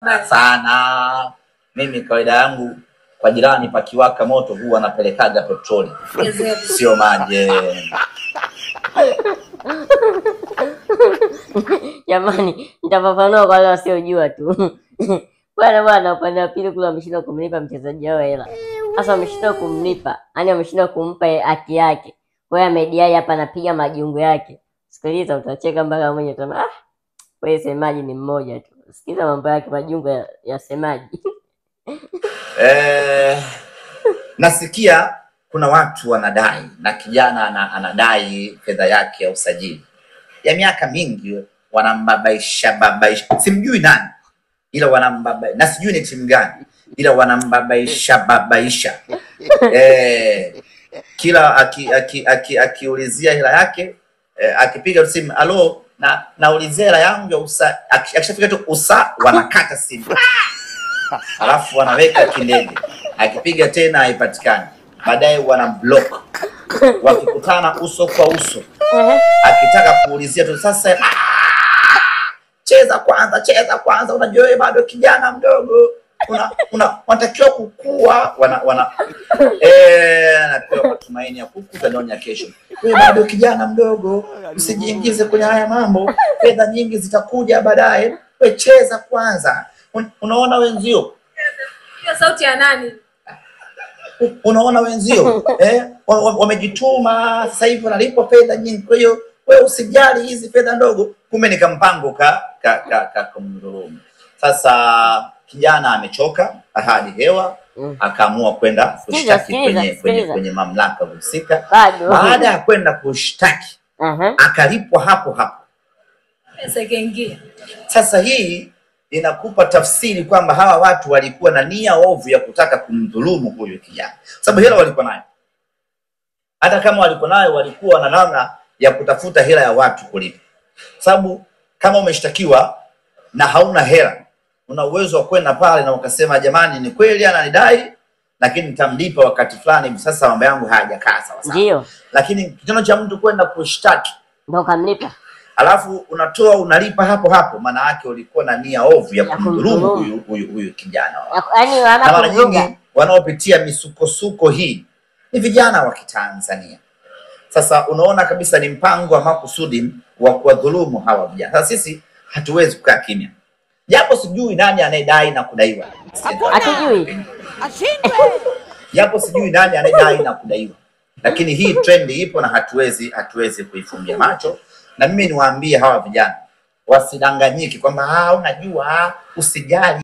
sana. Mimi kawaida yangu kwa jirani pakiwaka moto huwa napelekaga petroli. Sio maji. Jamani, nitafafanua kwa wale wasiojua tu. Bwana upande wa pili kule wameshinda kumlipa mchezaji wao hela. Sasa wameshinda kumlipa, yani wameshinda kumpa haki yake. Kwa hiyo amediai hapa anapiga majungu yake. Sikiliza utacheka mpaka mwenyewe utaona wewe semaji ni mmoja tu. Sikiza mambo yake majungu ya semaji. Nasikia kuna watu wanadai na kijana anadai fedha yake ya usajili ya miaka mingi, wanambabaisha simjui nani, ila wanambabaisha na sijui ni timu gani, ila wanambabaisha kila akiulizia hela yake, akipiga simu alo naulizia hela yangu ya akishafika tu wanakata simu. Alafu wanaweka kindege, akipiga tena haipatikani, baadaye wanamblock, wakikutana uso kwa uso, akitaka kuulizia tu sasa cheza kwanza, unajua wewe bado kijana mdogo, unatakiwa kukua, napewa matumaini ya kukutanyonya kesho. Wewe bado kijana mdogo, usijiingize kwenye haya mambo, fedha nyingi zitakuja baadaye, wewe cheza kwanza. Unaona wenzio? Hiyo sauti ya nani? Unaona wenzio wamejituma sasa hivi wanalipwa fedha nyingi, kwa hiyo wewe usijali hizi fedha ndogo. Kumbe ni kampango kumdhulumu. Sasa kijana amechoka ahadi hewa, akaamua kwenda kushtaki kwenye mamlaka husika. Baada ya kwenda kushtaki akalipwa hapo hapo. Pesa ikaingia. Sasa hii inakupa tafsiri kwamba hawa watu walikuwa na nia ovu ya kutaka kumdhulumu huyu kijana, sababu hela walikuwa nayo. Hata kama walikuwa nayo, walikuwa na namna ya kutafuta hela ya watu kulipa, sababu kama umeshtakiwa na hauna hela, una uwezo wa kwenda pale na ukasema jamani, ni kweli ananidai lakini nitamlipa wakati fulani, hivi sasa mambo yangu hayajakaa sawa sawa. Ndio. Lakini kitendo cha mtu kwenda kushtaki ndio kamlipa, alafu unatoa unalipa hapo hapo, maana yake ulikuwa na nia ovu ya kumdhulumu huyu kijana. Yaani mara nyingi wanaopitia misukosuko hii ni vijana wa Kitanzania. Sasa unaona kabisa ni mpango wa makusudi wa kuwadhulumu hawa vijana. Sasa sisi hatuwezi kukaa kimya, japo sijui nani anayedai na kudaiwa. Hatujui. Japo sijui nani anayedai na kudaiwa, lakini hii trend ipo na hatuwezi kuifumbia macho. Na mimi niwaambie hawa vijana wasidanganyike kwamba unajua usijali.